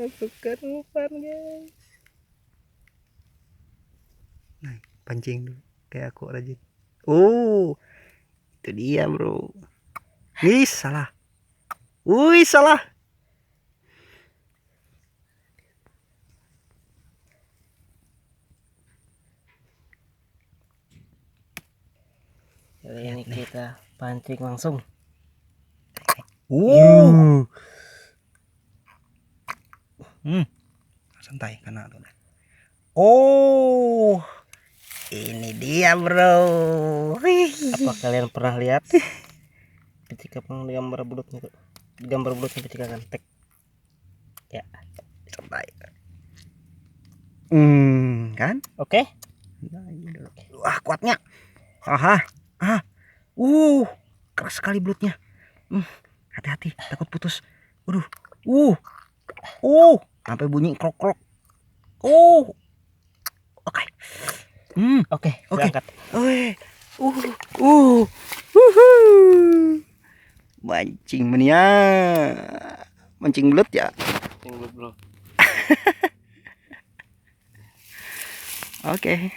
masukkan umpan guys. Nah, pancing dulu kayak aku rajin. Oh, itu dia bro. Wih salah. Wih salah. Ini kita pancing langsung. Santai kena tuh. Oh, ini dia bro. Apa kalian pernah lihat pecikan gambar bulutnya tuh? Gambar bulutnya pecikan tek. Ya, Santai. Kan? oke. Wah, kuatnya. Keras sekali belutnya. Hati-hati, takut putus. Waduh. Sampai bunyi krok-krok. Oke. Oke, berangkat. Mancing mania. Mancing belut ya. Tunggu bro. Oke.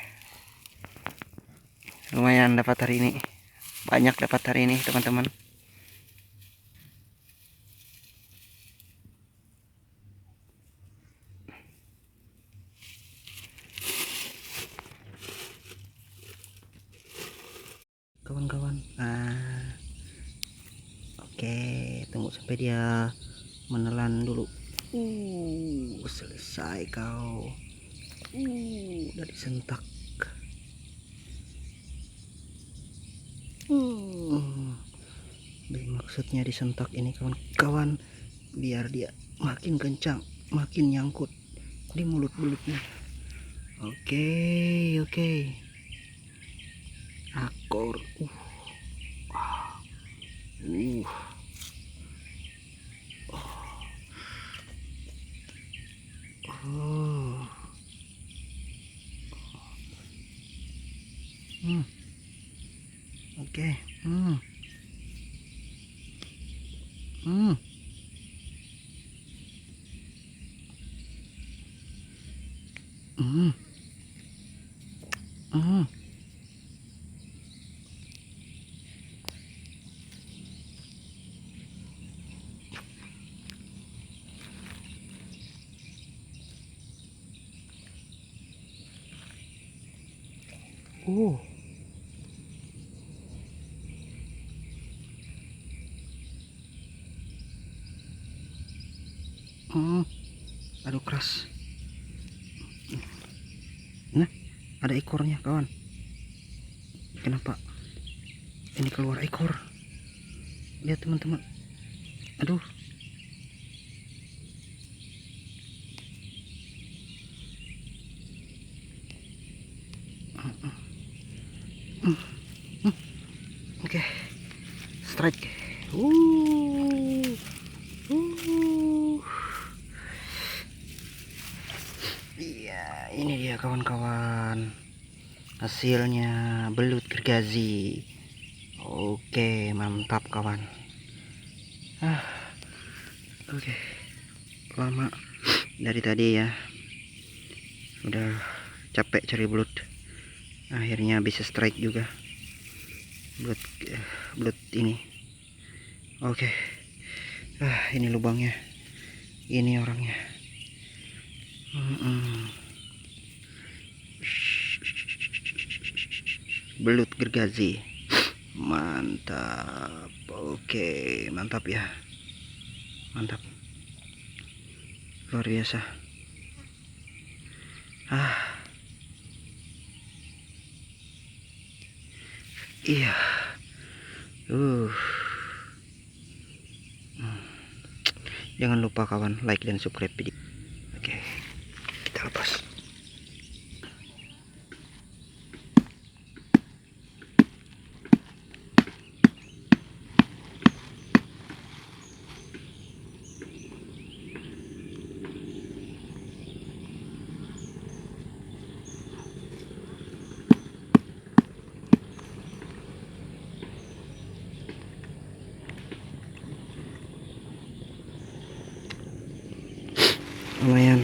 Lumayan dapat hari ini. Banyak dapat hari ini, teman-teman. Kawan-kawan. Oke, tunggu sampai dia menelan dulu. Selesai kau. Udah disentak. Maksudnya disentak ini kawan-kawan biar dia makin kencang, makin nyangkut di mulut belutnya. Oke. Akor. Oke. Aduh keras. Nah, ada ekornya kawan. Kenapa ini keluar ekor? Lihat teman-teman. Aduh. Oke. Strike. Iya, ini dia kawan-kawan. Hasilnya belut gergazi. Oke, mantap kawan. Oke. Lama dari tadi ya. Udah capek cari belut. Akhirnya bisa strike juga. Belut ini. Oke. Ini lubangnya. Ini orangnya. Belut gergazi. Mantap. Oke, mantap ya. Mantap. Luar biasa. Iya. Jangan lupa kawan like dan subscribe video. Oke. Kita lepas. lumayan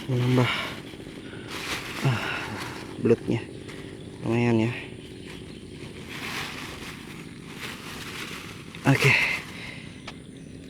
menambah belutnya, lumayan ya. Oke.